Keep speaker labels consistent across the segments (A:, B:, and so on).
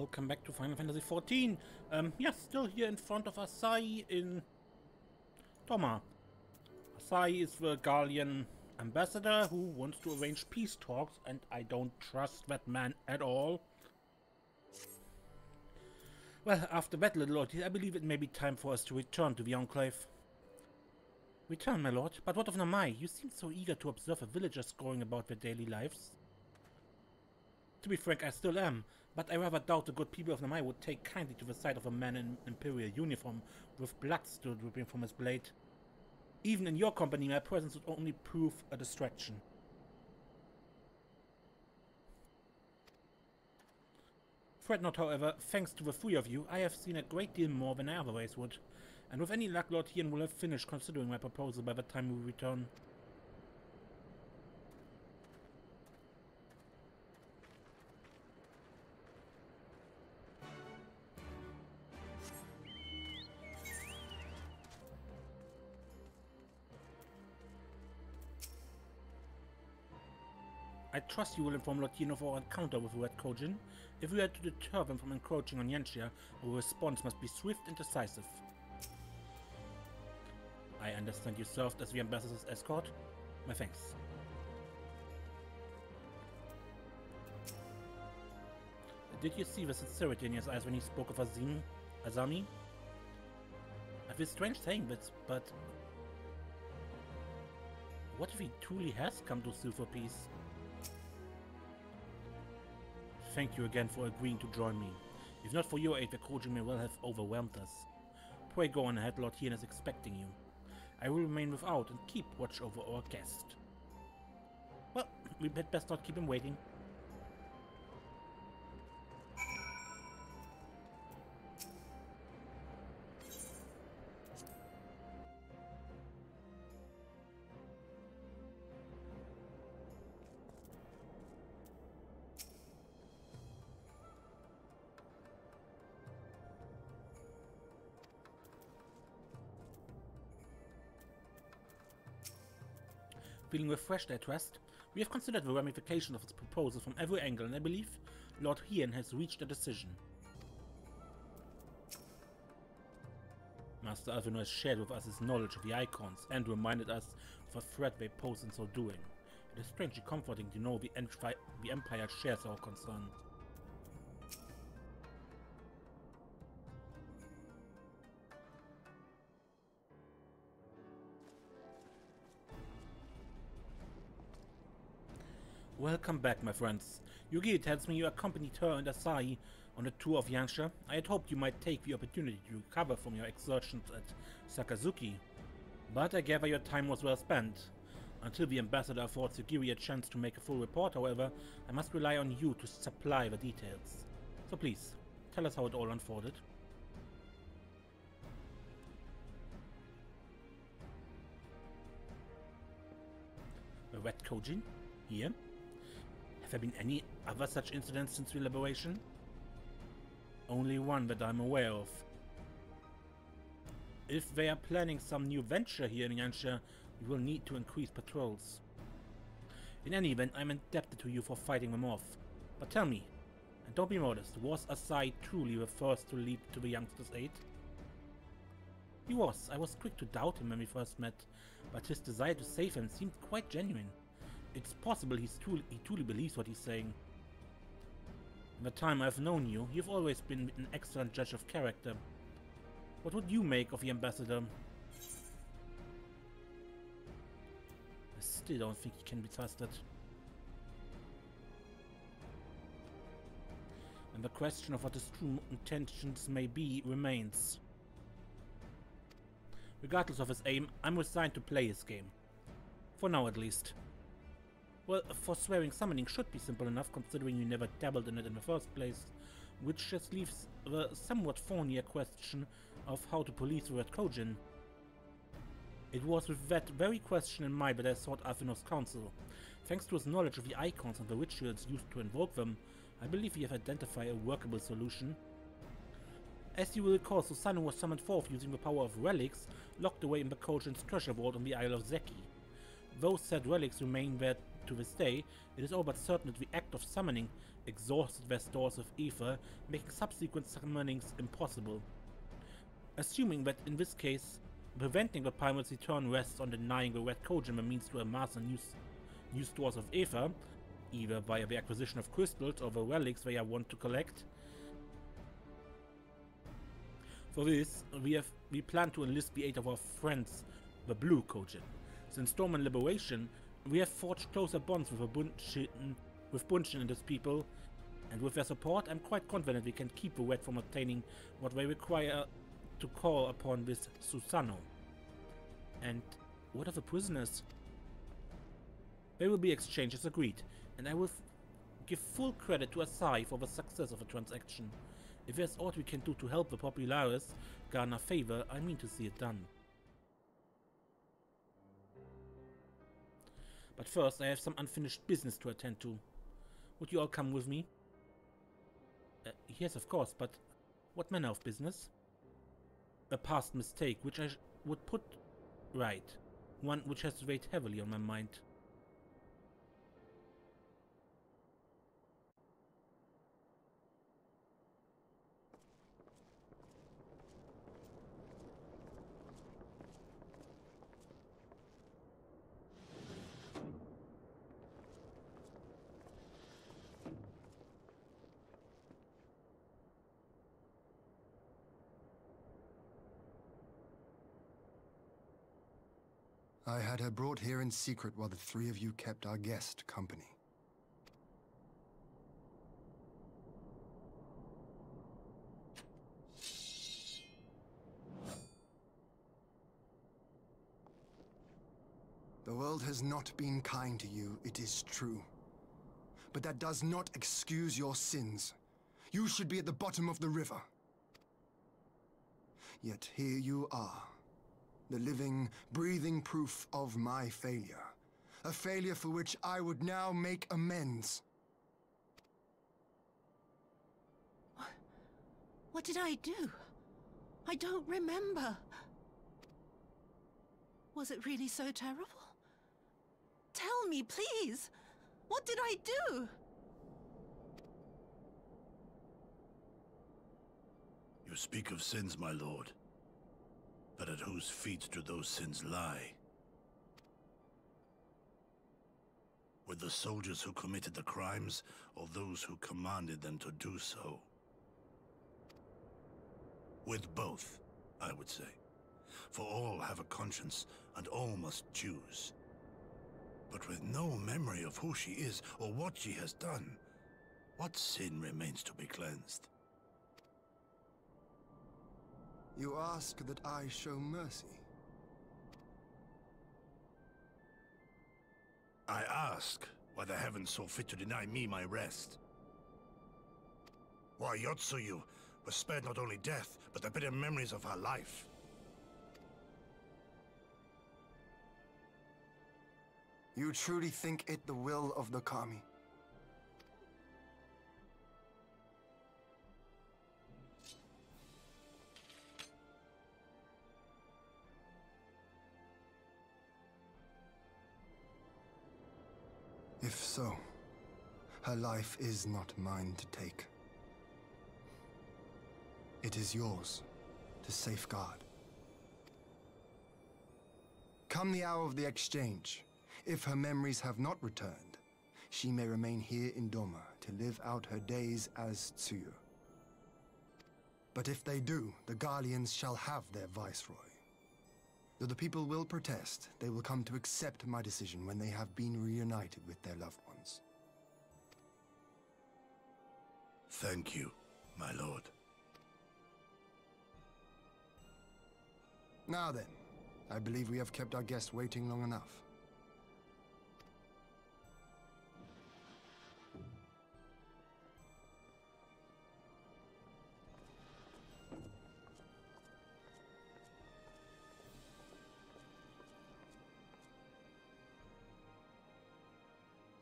A: Welcome back to Final Fantasy XIV. Yeah, still here in front of Asahi in Doma. Asahi is the Garlean ambassador who wants to arrange peace talks, and I don't trust that man at all. Well, after that, little lord, I believe it may be time for us to return to the Enclave. Return, my lord? But what of Namai? You seem so eager to observe the villagers going about their daily lives. To be frank, I still am, but I rather doubt the good people of Namai would take kindly to the sight of a man in imperial uniform with blood still dripping from his blade. Even in your company, my presence would only prove a distraction. Fret not, however, thanks to the three of you, I have seen a great deal more than I otherwise would, and with any luck Lord Hien will have finished considering my proposal by the time we return. I trust you will inform Lord Hien of our encounter with Red Kojin. If we are to deter them from encroaching on Yanxia, our response must be swift and decisive. I understand you served as the ambassador's escort. My thanks. Did you see the sincerity in his eyes when he spoke of Azami? I feel strange saying this, but what if he truly has come to sue for peace? Thank you again for agreeing to join me. If not for your aid, the Kojin may well have overwhelmed us. Pray go on ahead, Lord Hien is expecting you. I will remain without and keep watch over our guest. Well, we had best not keep him waiting. Feeling refreshed, I trust. We have considered the ramifications of its proposal from every angle, and I believe Lord Hien has reached a decision. Master Alphino has shared with us his knowledge of the icons and reminded us of a threat they pose in so doing. It is strangely comforting to know the Empire shares our concern. Welcome back, my friends. Yugi tells me you accompanied her and Asahi on a tour of Yanxia. I had hoped you might take the opportunity to recover from your exertions at Sakazuki, but I gather your time was well spent. Until the ambassador affords Yugiri a chance to make a full report, however, I must rely on you to supply the details. So please, tell us how it all unfolded. The Red Kojin? Here? Have there been any other such incidents since the liberation? Only one that I'm aware of. If they are planning some new venture here in Yanxia, we will need to increase patrols. In any event, I'm indebted to you for fighting them off. But tell me, and don't be modest, was Asahi truly the first to leap to the youngster's aid? He was. I was quick to doubt him when we first met, but his desire to save him seemed quite genuine. It's possible he truly believes what he's saying. In the time I've known you, you've always been an excellent judge of character. What would you make of the ambassador? I still don't think he can be trusted. And the question of what his true intentions may be remains. Regardless of his aim, I'm resigned to play his game. For now at least. Well, forswearing summoning should be simple enough considering you never dabbled in it in the first place, which just leaves the somewhat thornier question of how to police the Red Kojin. It was with that very question in mind that I sought Alphino's counsel. Thanks to his knowledge of the icons and the rituals used to invoke them, I believe we have identified a workable solution. As you will recall, Susanoo was summoned forth using the power of relics locked away in the Kojin's treasure vault on the Isle of Zeki. Those said relics remain there To this day, it is all but certain that the act of summoning exhausted their stores of ether, making subsequent summonings impossible. Assuming that in this case, preventing the primal's return rests on denying the Red Kojin a means to amass new stores of ether, either via the acquisition of crystals or the relics they are wont to collect. For this, we plan to enlist the aid of our friends, the Blue Kojin. Since Doma and Liberation, we have forged closer bonds with Bunshin and his people, and with their support, I'm quite confident we can keep the Red from obtaining what they require to call upon this Susanoo. And what of the prisoners? They will be exchanged as agreed, and I will give full credit to Asahi for the success of the transaction. If there's aught we can do to help the Populares garner favor, I mean to see it done. But first, I have some unfinished business to attend to. Would you all come with me? Yes, of course, but what manner of business? A past mistake, which I would put right. One which has weighed heavily on my mind.
B: I had her brought here in secret while the three of you kept our guest company. The world has not been kind to you, it is true. But that does not excuse your sins. You should be at the bottom of the river. Yet here you are. The living, breathing proof of my failure. A failure for which I would now make amends.
C: What did I do? I don't remember. Was it really so terrible? Tell me, please! What did I do?
D: You speak of sins, my lord. But at whose feet do those sins lie? With the soldiers who committed the crimes, or those who commanded them to do so? With both, I would say. For all have a conscience, and all must choose. But with no memory of who she is, or what she has done, what sin remains to be cleansed?
B: You ask that I show mercy.
D: I ask why the heavens saw fit to deny me my rest. Why Yotsuyu was spared not only death, but the bitter memories of her life.
B: You truly think it the will of the Kami? If so, her life is not mine to take. It is yours to safeguard. Come the hour of the exchange, if her memories have not returned, she may remain here in Doma to live out her days as Tsuyu. But if they do, the Garleans shall have their viceroy. Though the people will protest, they will come to accept my decision when they have been reunited with their loved ones.
D: Thank you, my lord.
B: Now then, I believe we have kept our guest waiting long enough.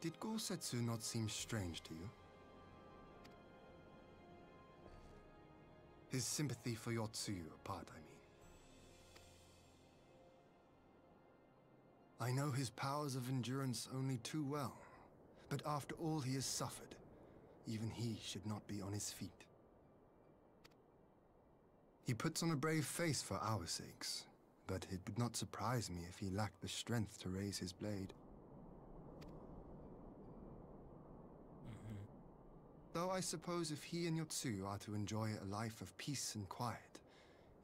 B: Did Gosetsu not seem strange to you? His sympathy for Yotsuyu apart, I mean. I know his powers of endurance only too well, but after all he has suffered, even he should not be on his feet. He puts on a brave face for our sakes, but it would not surprise me if he lacked the strength to raise his blade. Though I suppose if he and Yotsuyu are to enjoy a life of peace and quiet,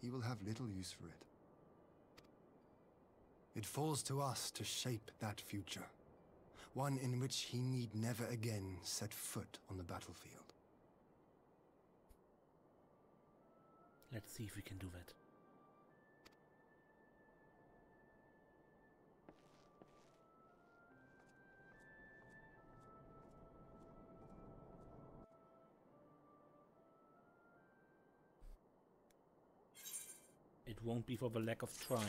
B: he will have little use for it. It falls to us to shape that future, one in which he need never again set foot on the battlefield.
A: Let's see if we can do that. It won't be for the lack of trying.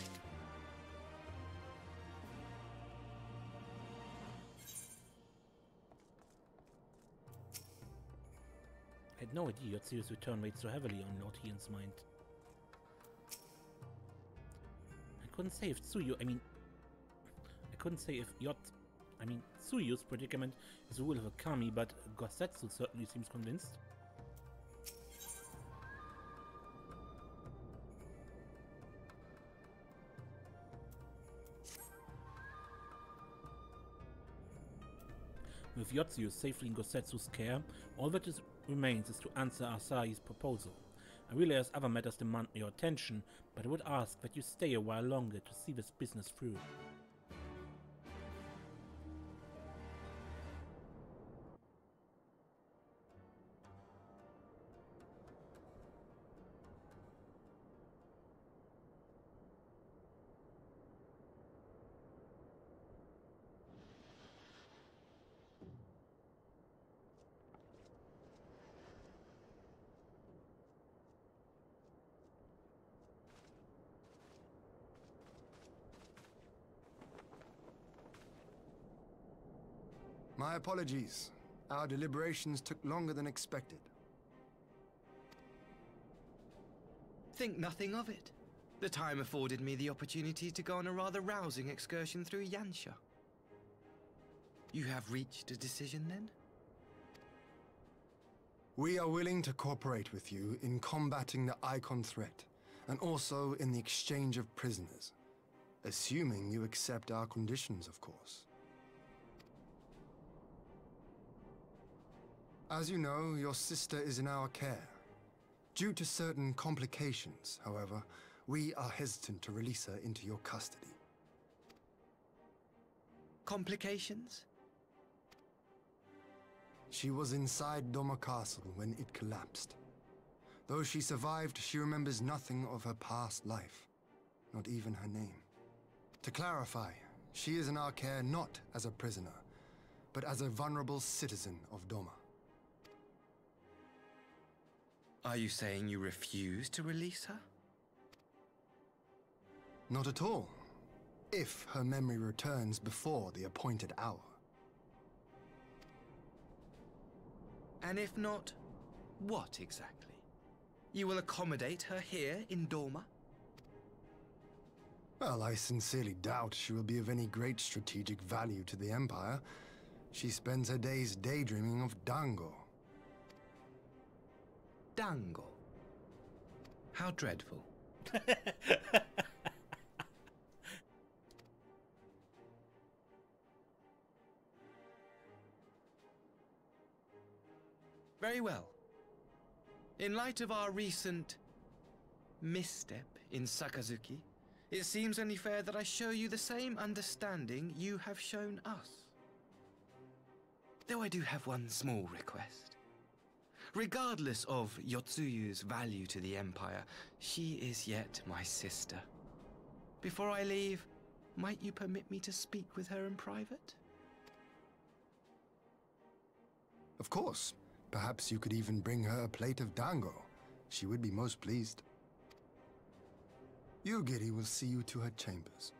A: I had no idea Yotsuyu's return weighed so heavily on Lord Hien's mind. I couldn't say if Tsuyu's predicament is the rule of a kami, but Gosetsu certainly seems convinced. With Yotsuyu safely in Gosetsu's care, all that remains is to answer Asahi's proposal. I realize other matters demand your attention, but I would ask that you stay a while longer to see this business through.
B: My apologies. Our deliberations took longer than expected.
E: Think nothing of it. The time afforded me the opportunity to go on a rather rousing excursion through Yansha. You have reached a decision then?
B: We are willing to cooperate with you in combating the Icon threat, and also in the exchange of prisoners. Assuming you accept our conditions, of course. As you know, your sister is in our care. Due to certain complications, however, we are hesitant to release her into your custody.
E: Complications?
B: She was inside Doma Castle when it collapsed. Though she survived, she remembers nothing of her past life, not even her name. To clarify, she is in our care not as a prisoner, but as a vulnerable citizen of Doma.
E: Are you saying you refuse to release her?
B: Not at all. If her memory returns before the appointed hour.
E: And if not, what exactly? You will accommodate her here in Doma?
B: Well, I sincerely doubt she will be of any great strategic value to the Empire. She spends her days daydreaming of Dango.
E: Dango? How dreadful. Very well. In light of our recent misstep in Sakazuki, it seems only fair that I show you the same understanding you have shown us. Though I do have one small request. Regardless of Yotsuyu's value to the Empire, she is yet my sister. Before I leave, might you permit me to speak with her in private?
B: Of course. Perhaps you could even bring her a plate of dango. She would be most pleased. Yugiri will see you to her chambers.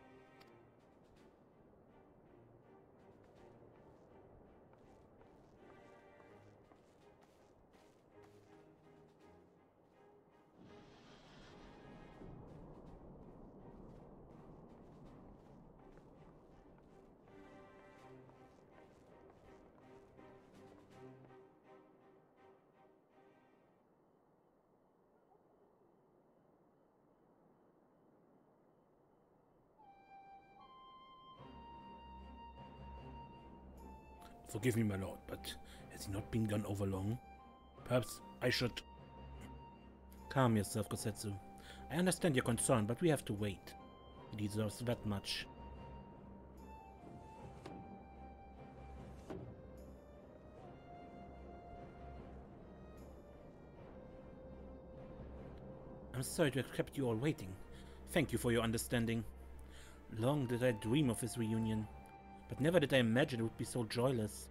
A: Forgive me, my lord, but has he not been gone over long? Perhaps I should... Calm yourself, Kosetsu. I understand your concern, but we have to wait. He deserves that much. I'm sorry to have kept you all waiting. Thank you for your understanding. Long did I dream of this reunion, but never did I imagine it would be so joyless.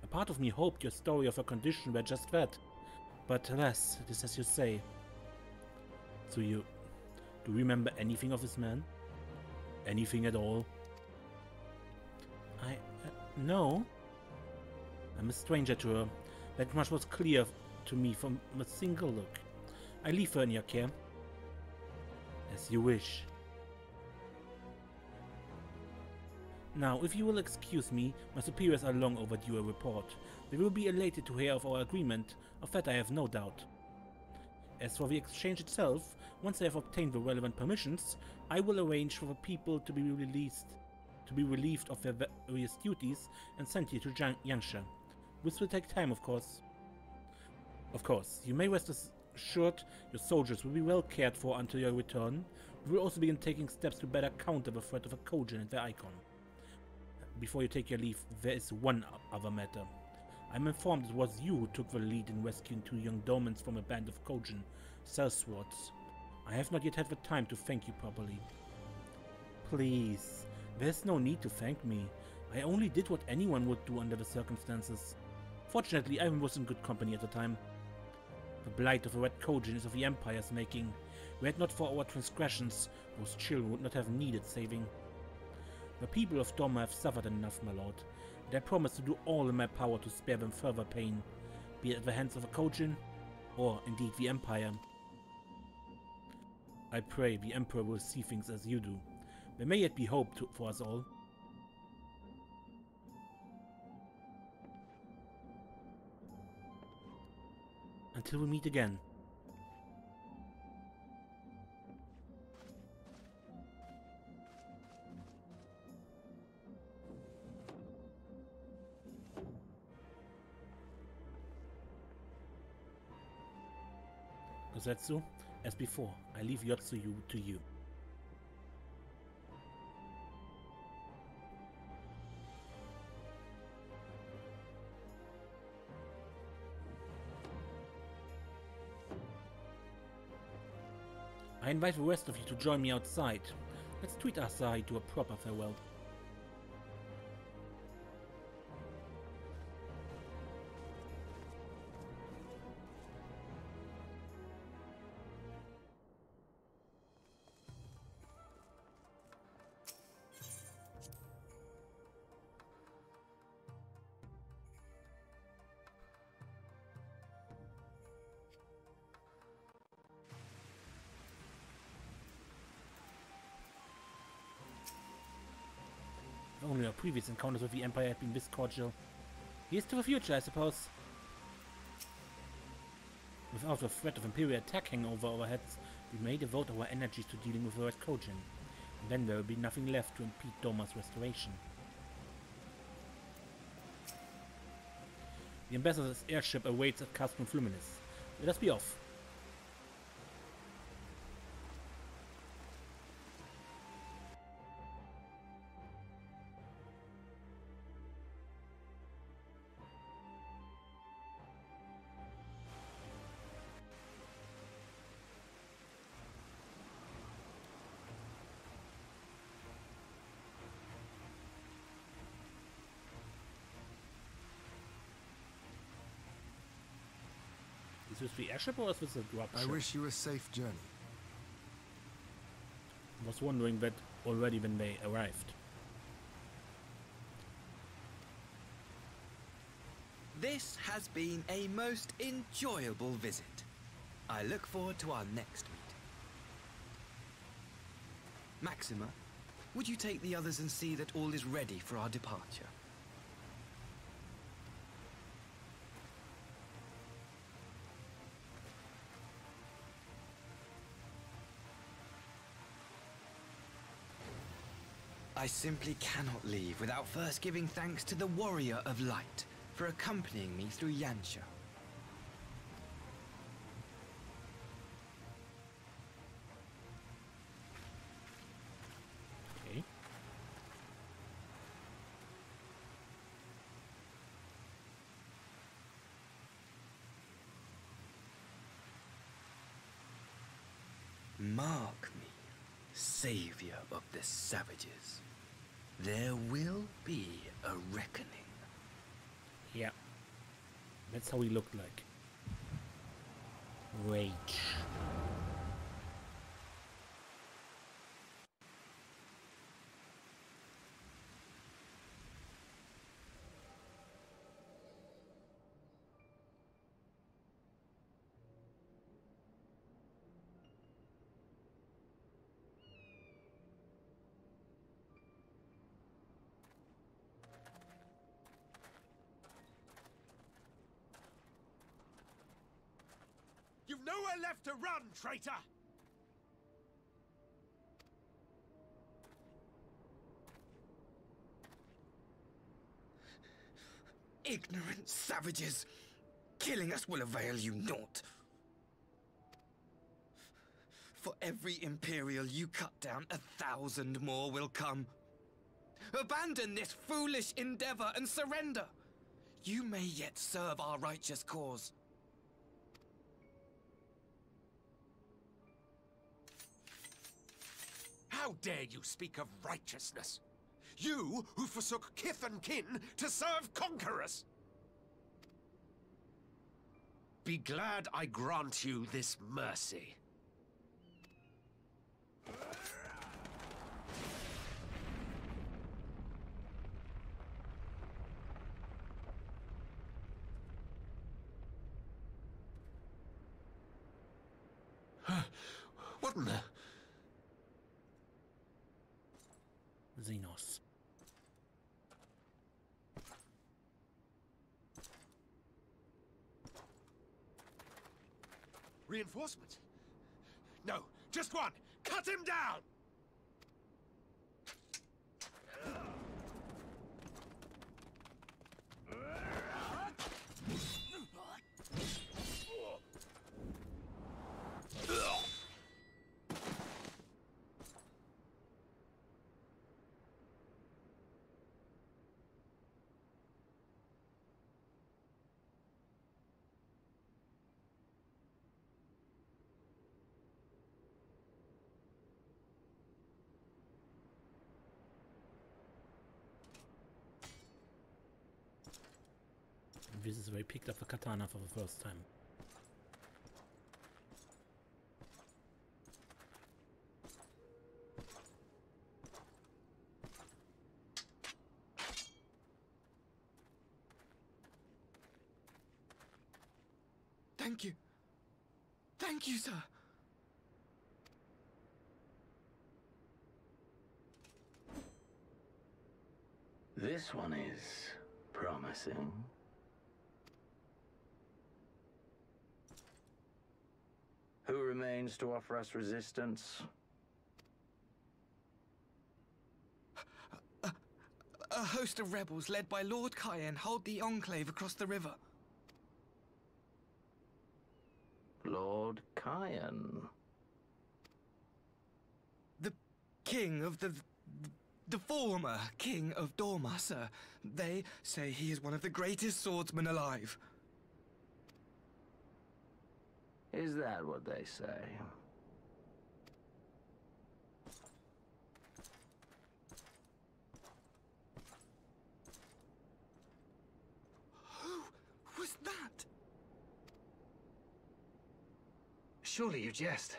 A: A part of me hoped your story of her condition were just that, but alas, it is as you say. So do you remember anything of this man? Anything at all? No. I'm a stranger to her. That much was clear to me from a single look. I leave her in your care. As you wish. Now, if you will excuse me, my superiors are long overdue a report. They will be elated to hear of our agreement, of that I have no doubt. As for the exchange itself, once I have obtained the relevant permissions, I will arrange for the people to be relieved of their various duties and sent here to Yangsha. This will take time, of course. Of course, you may rest assured your soldiers will be well cared for until your return. We will also begin taking steps to better counter the threat of a Kojin and their icon. Before you take your leave, there is one other matter. I'm informed it was you who took the lead in rescuing 2 young Domans from a band of Kojin sellswords. I have not yet had the time to thank you properly. Please, there's no need to thank me. I only did what anyone would do under the circumstances. Fortunately, I was in good company at the time. The blight of the Red Kojin is of the Empire's making. Were it not for our transgressions, those children would not have needed saving. The people of Doma have suffered enough, my lord, and I promise to do all in my power to spare them further pain, be it at the hands of a Kojin, or indeed the Empire. I pray the Emperor will see things as you do. There may yet be hope for us all. Until we meet again. Kosetsu, as before, I leave Yotsuyu to you. I invite the rest of you to join me outside. Let's treat Asahi to a proper farewell. If only our previous encounters with the Empire had been this cordial. Here's to the future, I suppose. Without the threat of Imperial attack hanging over our heads, we may devote our energies to dealing with the Red Kojin. And then there will be nothing left to impede Doma's restoration. The ambassador's airship awaits at Castrum Fluminis. Let us be off. Is this the airship or is this a drop ship?
B: I wish you a safe journey.
A: I was wondering that already when they arrived.
E: This has been a most enjoyable visit. I look forward to our next meeting. Maxima, would you take the others and see that all is ready for our departure? I simply cannot leave without first giving thanks to the Warrior of Light for accompanying me through Yansha.
A: Okay.
E: Mark me, savior of the savages. There will be a reckoning.
A: Yeah. That's how he looked like. Rage.
F: You've nowhere left to run, traitor!
E: Ignorant savages! Killing us will avail you naught. For every Imperial you cut down, 1,000 more will come. Abandon this foolish endeavor and surrender. You may yet serve our righteous cause.
F: How dare you speak of righteousness? You who forsook kith and kin to serve conquerors! Be glad I grant you this mercy. What in the...
A: Xenos.
F: Reinforcement? No, just one! Cut him down!
A: This is where he picked up the katana for the first time.
E: Thank you. Thank you, sir.
G: This one is promising. Who remains to offer us resistance?
E: A host of rebels led by Lord Cayenne hold the Enclave across the river.
G: Lord Cayenne.
E: The king of the former king of Doma, sir. They say he is one of the greatest swordsmen alive.
G: Is that what they say?
E: Who was that?
H: Surely you jest.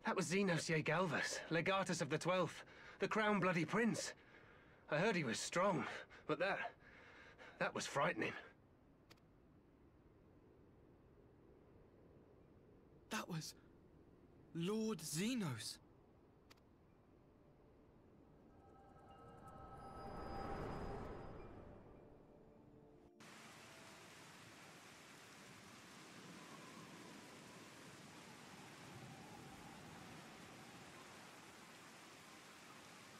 H: That was Xenos Galvus, legatus of the 12th, the Crown Bloody Prince. I heard he was strong, but that was frightening.
E: That was Lord Xenos.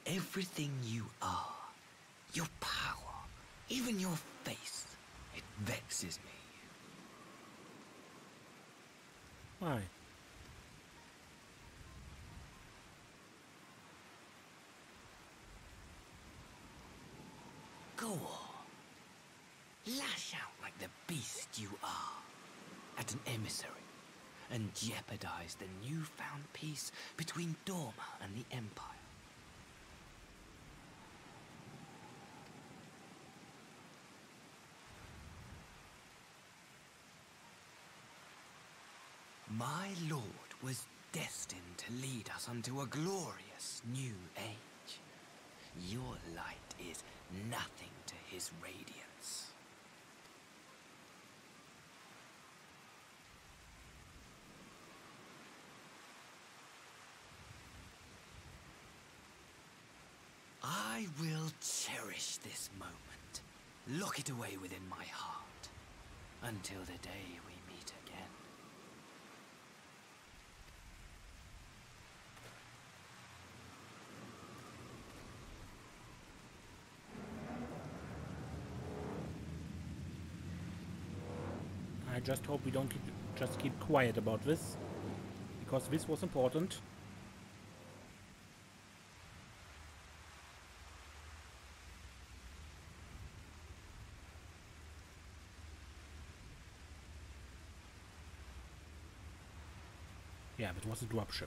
E: Everything you are, your power, even your face, it vexes me.
A: Why?
E: Go on. Lash out like the beast you are at an emissary and jeopardize the newfound peace between Doma and the Empire. My lord was destined to lead us unto a glorious new age. Your light is nothing to his radiance. I will cherish this moment, lock it away within my heart, until the day we meet again.
A: I just hope we don't just keep quiet about this, because this was important. Yeah, that was a dropship.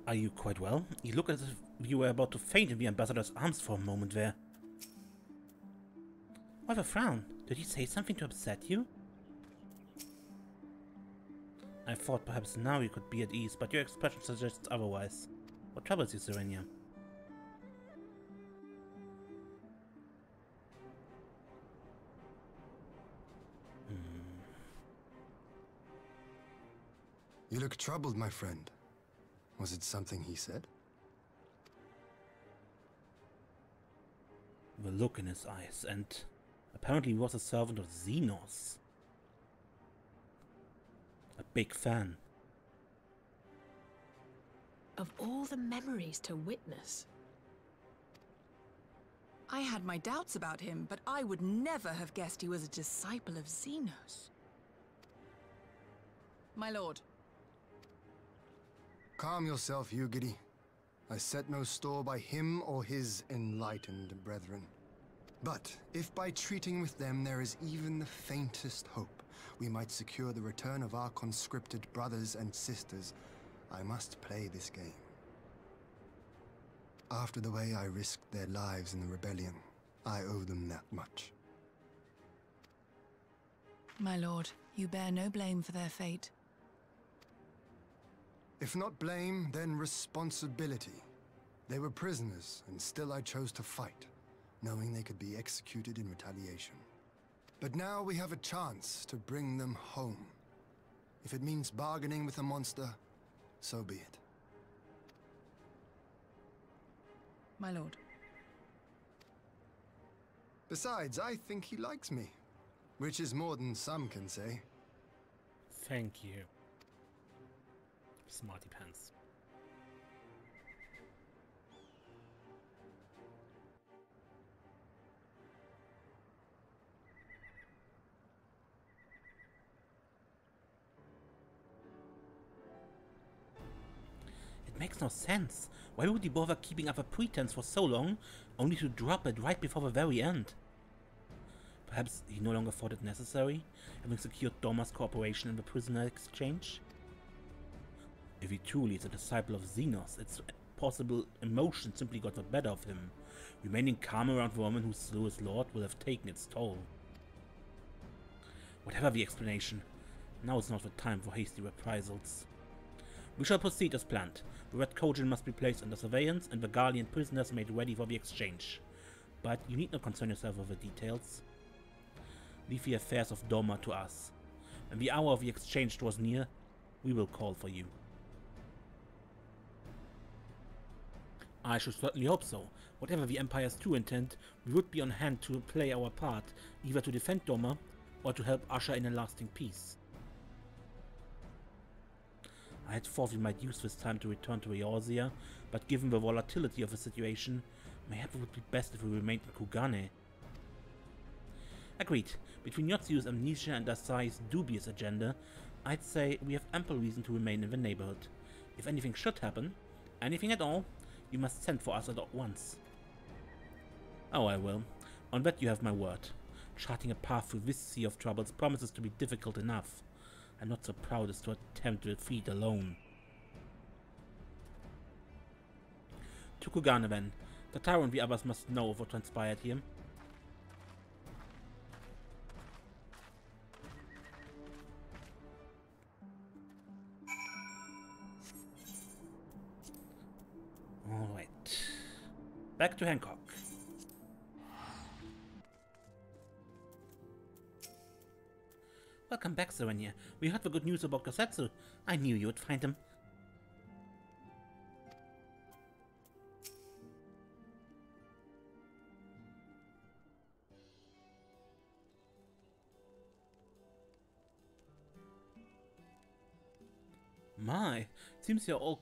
A: Are you quite well? You look as if you were about to faint in the ambassador's arms for a moment there. Why the frown? Did he say something to upset you? I thought perhaps now you could be at ease, but your expression suggests otherwise. What troubles you, Serenia?
B: You look troubled, my friend. Was it something he said?
A: The look in his eyes, and apparently he was a servant of Xenos. A big fan.
I: Of all the memories to witness.
C: I had my doubts about him, but I would never have guessed he was a disciple of Xenos. My lord.
B: Calm yourself, Yugiri. I set no store by him or his enlightened brethren. But if by treating with them there is even the faintest hope, we might secure the return of our conscripted brothers and sisters, I must play this game. After the way I risked their lives in the rebellion, I owe them that much.
C: My lord, you bear no blame for their fate.
B: If not blame, then responsibility. They were prisoners, and still I chose to fight, knowing they could be executed in retaliation. But now we have a chance to bring them home. If it means bargaining with a monster, so be it.
C: My lord.
B: Besides, I think he likes me, which is more than some can say.
A: Thank you. Smarty pants. It makes no sense. Why would he bother keeping up a pretense for so long, only to drop it right before the very end? Perhaps he no longer thought it necessary, having secured Doma's cooperation in the prisoner exchange? If he truly is a disciple of Xenos, it's possible emotion simply got the better of him. Remaining calm around the woman who slew his lord will have taken its toll. Whatever the explanation, now is not the time for hasty reprisals. We shall proceed as planned. The Red Kojin must be placed under surveillance and the Garlean prisoners made ready for the exchange. But you need not concern yourself with the details. Leave the affairs of Doma to us. When the hour of the exchange draws near, we will call for you. I should certainly hope so. Whatever the Empire's true intent, we would be on hand to play our part, either to defend Doma or to help usher in a lasting peace. I had thought we might use this time to return to Eorzea, but given the volatility of the situation, mayhap it would be best if we remained in Kugane. Agreed. Between Yotsuyu's amnesia and Asahi's dubious agenda, I'd say we have ample reason to remain in the neighborhood. If anything should happen, anything at all, you must send for us at once. Oh, I will. On that you have my word. Charting a path through this sea of troubles promises to be difficult enough. I'm not so proud as to attempt to defeat alone. To Kugane then. Tataru and the others must know of what transpired here. Alright. Back to Hancock. Welcome back, Serenia. We heard the good news about Gosetsu. I knew you would find him. My, seems you're all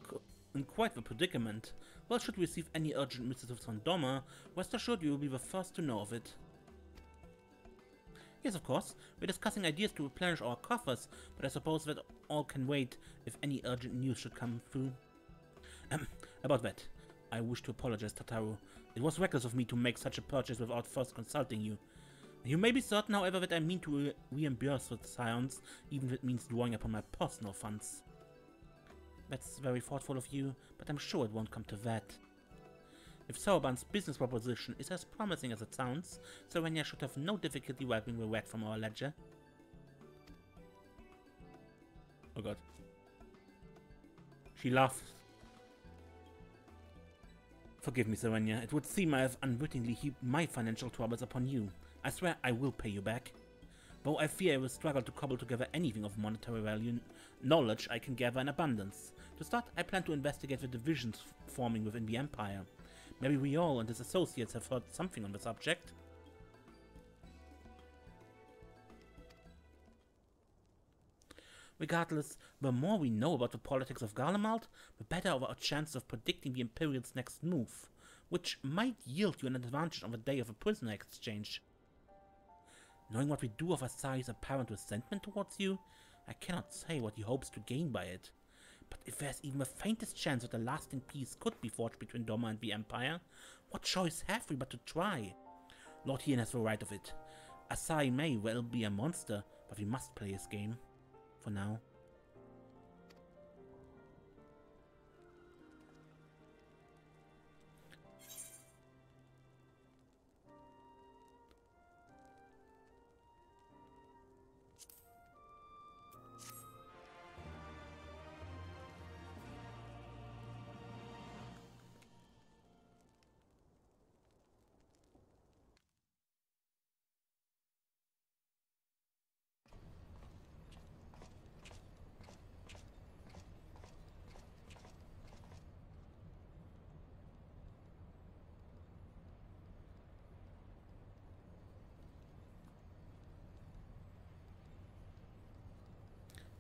A: in quite the predicament. Well, should we receive any urgent missives from Doma, rest assured you will be the first to know of it. Yes, of course. We're discussing ideas to replenish our coffers, but I suppose that all can wait if any urgent news should come through. About that, I wish to apologize, Tataru. It was reckless of me to make such a purchase without first consulting you. You may be certain, however, that I mean to reimburse the scions, even if it means drawing upon my personal funds. That's very thoughtful of you, but I'm sure it won't come to that. If Sauron's business proposition is as promising as it sounds, Serenia should have no difficulty wiping the rat from our ledger. Oh god. She laughed. Forgive me, Serenia. It would seem I have unwittingly heaped my financial troubles upon you. I swear I will pay you back. Though I fear I will struggle to cobble together anything of monetary value, knowledge I can gather in abundance. To start, I plan to investigate the divisions forming within the Empire. Maybe Riol and his associates have heard something on the subject. Regardless, the more we know about the politics of Garlemald, the better our chances of predicting the Imperial's next move, which might yield you an advantage on the day of a prisoner exchange. Knowing what we do of Asahi's apparent resentment towards you, I cannot say what he hopes to gain by it. But if there's even the faintest chance that a lasting peace could be forged between Doma and the Empire, what choice have we but to try? Lord Hien has the right of it. Asahi may well be a monster, but we must play his game. For now.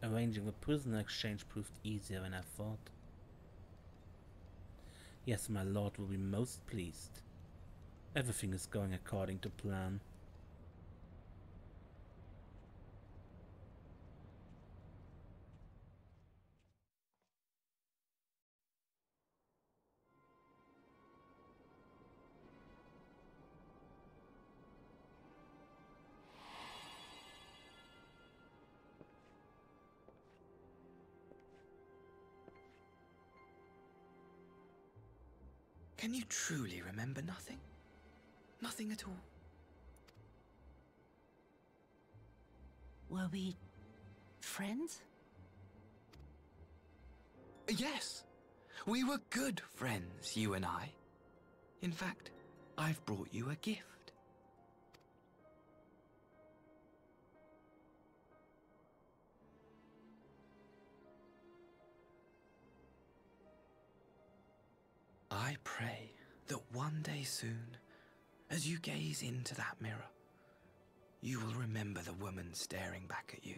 A: Arranging the prisoner exchange proved easier than I thought. Yes, my lord will be most pleased. Everything is going according to plan.
E: Can you truly remember nothing? Nothing at all?
C: Were we friends?
E: Yes. We were good friends, you and I. In fact, I've brought you a gift. one day soon, as you gaze into that mirror, you will remember the woman staring back at you.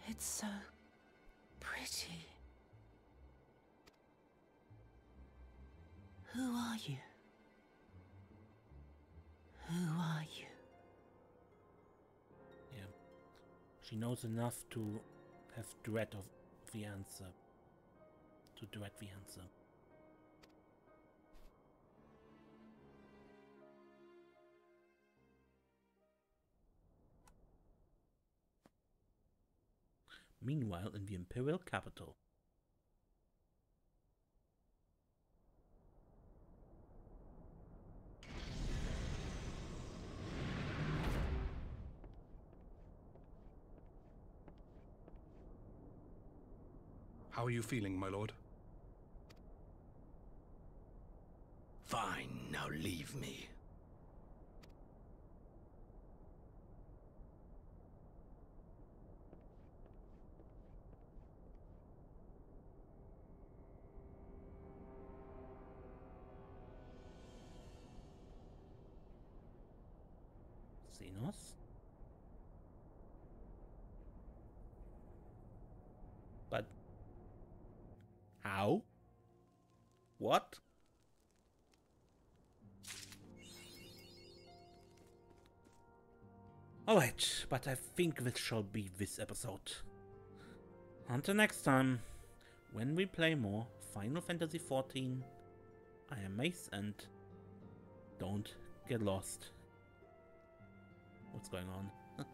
C: It's so pretty. Who are you? Who are you?
A: Yeah. She knows enough to have dread of the answer. To dread the answer. Meanwhile, in the Imperial capital.
J: How are you feeling, my lord?
F: Fine, now leave me.
A: Xenos? But how? What? Alright, but I think this shall be this episode. Until next time, when we play more Final Fantasy XIV, I am Mace and don't get lost. What's going on?